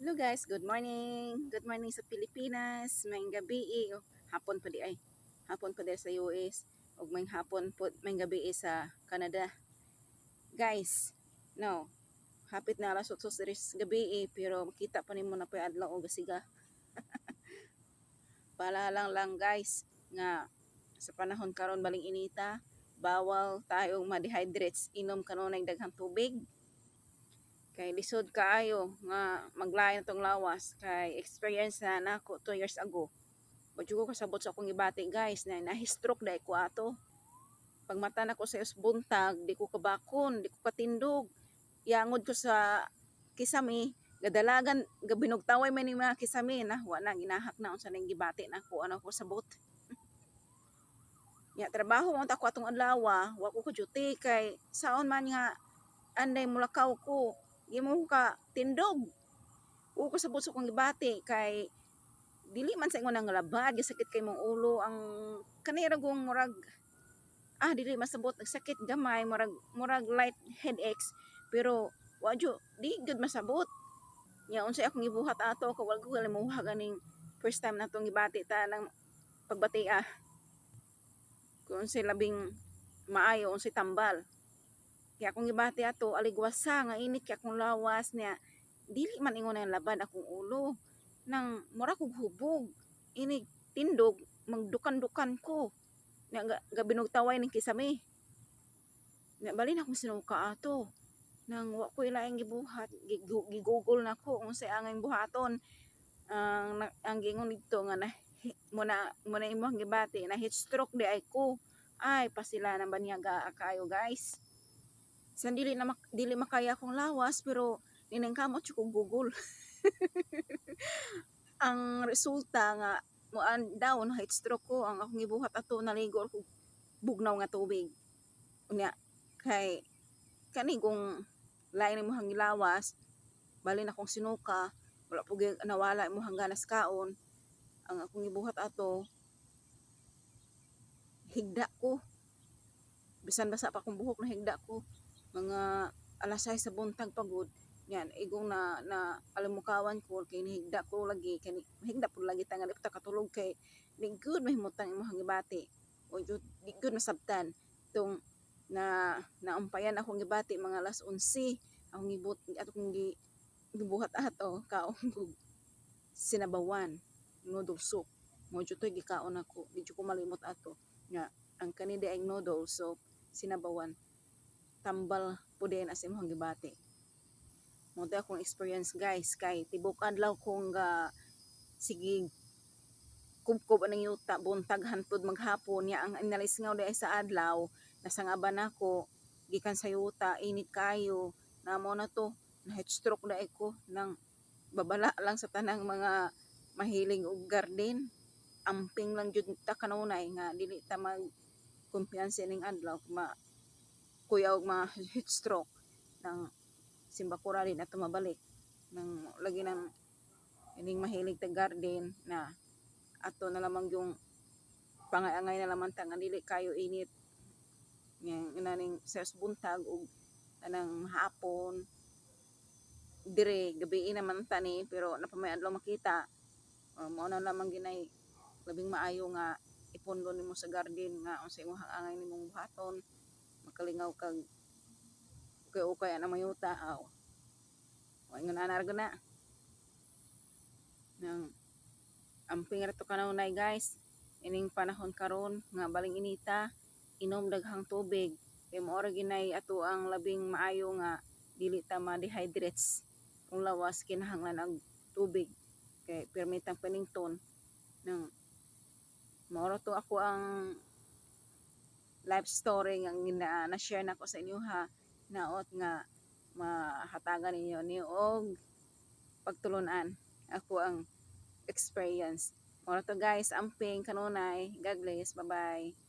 Hello guys, good morning. Good morning sa Pilipinas. May gabi hapon pa di ay. Hapon pa di sa US ug may hapon po may gabi sa Canada. Guys, no. Hapit na alas 8 sa gabi pero makita pa nimo na pa adlaw og gasiga. Paalala lang guys nga sa panahon karon baling inita, bawal tayong ma-dehydrates. Inom kanunay daghang tubig. Kay lisod kaayo nga maglain tong lawas kay experience na nako 2 years ago. Badyo ko kasabot sa akong ibati guys na na-stroke dai ko ato. Pagmata na ko sa buntag, di ko kabakon, di ko katindog. Yangod ko sa kisami, gadalagan gabinugtaway man ni mga kisami na wa na ginahak na unsa ning gibati na ko ano ko sabot. Ya trabaho mo ta ko atong adlaw, wa ko duty kay saon man nga anday mulakaw ko. Imo ka tindog. Wa ko sabot sa akong gibati kay dili man sa ingon ang labad, sakit kay mong ulo ang kanira gong murag dili masabot nagsakit gamay murag light headaches pero wadyo di gud masabot. Nya unsay akong gibuhat ato kay wala ko kalimuha ganing first time natong gibati ta ng pagbati kung unsay labing maayo unsay tambal. Kaya akong gibati ato aligwasa nga init kay akong lawas niya dili man ingon ang labad akong ulo nang mura kog hubog ini tindog magdukan-dukan ko nga gabinugtaway ning kisame nga balin akong sinuka ato nang wa ko ilaing gibuhat gigugol na ko unsay angay buhaton ang gingon dito nga na muna imong gibati na heat stroke di ay ko ay pasila nang banyaga kayo guys san dili makaya akong lawas pero ninang kamot ko gugol. Ang resulta nga muan daw na heat stroke ko ang akong gibuhat ato naligo ko bugnaw nga tubig unya kay kani kung lain mo hang gilawas balin akong sinuka wala po nawala mo hang ganas kaon ang akong gibuhat ato higda ko bisan basa pa akong buhok na higda ko mga alas 6 sa buntag pagod yan igong na alimukawan ko kay nihigda ko lagi kay higda po lagi tangali ta katulog kay di good mahimutang imong gibati o di good masabtan tong naumpayan akong gibati mga alas 11 akong gibuhat ato kaong sinabawan noodle soup mo jud toy gikaon ako di jud ko malimot ato nga ang kanidi ay noodle soup sinabawan tambal puden as imong gibati. Mo akong experience guys kay tibok adlaw kong sige kubkob anang yuta buntag hantod maghapon nya ang inalisngaw di ay sa adlaw nasangaban ako gikan sa yuta init kayo namo na to na heat stroke na ko nang babala lang sa tanang mga mahiling og garden amping lang jud ta kanunay nga dili ta mag kumpiyansa ning adlaw kuya og mga heat stroke nang simbakura din ato mabalik nang lagi ng ining mahilig ta garden na ato na lamang yung pangayangay na lamang ta nga dili kayo init yang inaning sa buntag og anang hapon dire gabi naman tani pero napamay adlaw makita mao na lamang ginay labing maayo nga ipundon nimo sa garden nga unsay imong hangangay nimong buhaton makalingaw kag ukay ana mayuta wa ingon anargo na nang amping ra to kanunay guys ining panahon karon nga baling inita inom daghang tubig kay mao ra ginay ato ang labing maayo nga dili ta ma-dehydrates kung lawas kinahanglan og tubig kay permitang panington nang mao ra to ako ang life story nga na-share nako sa inyo ha naot nga mahatagan ninyo ni og pagtulunan ako ang experience. Mao to guys, amping kanunay. God bless. Bye-bye.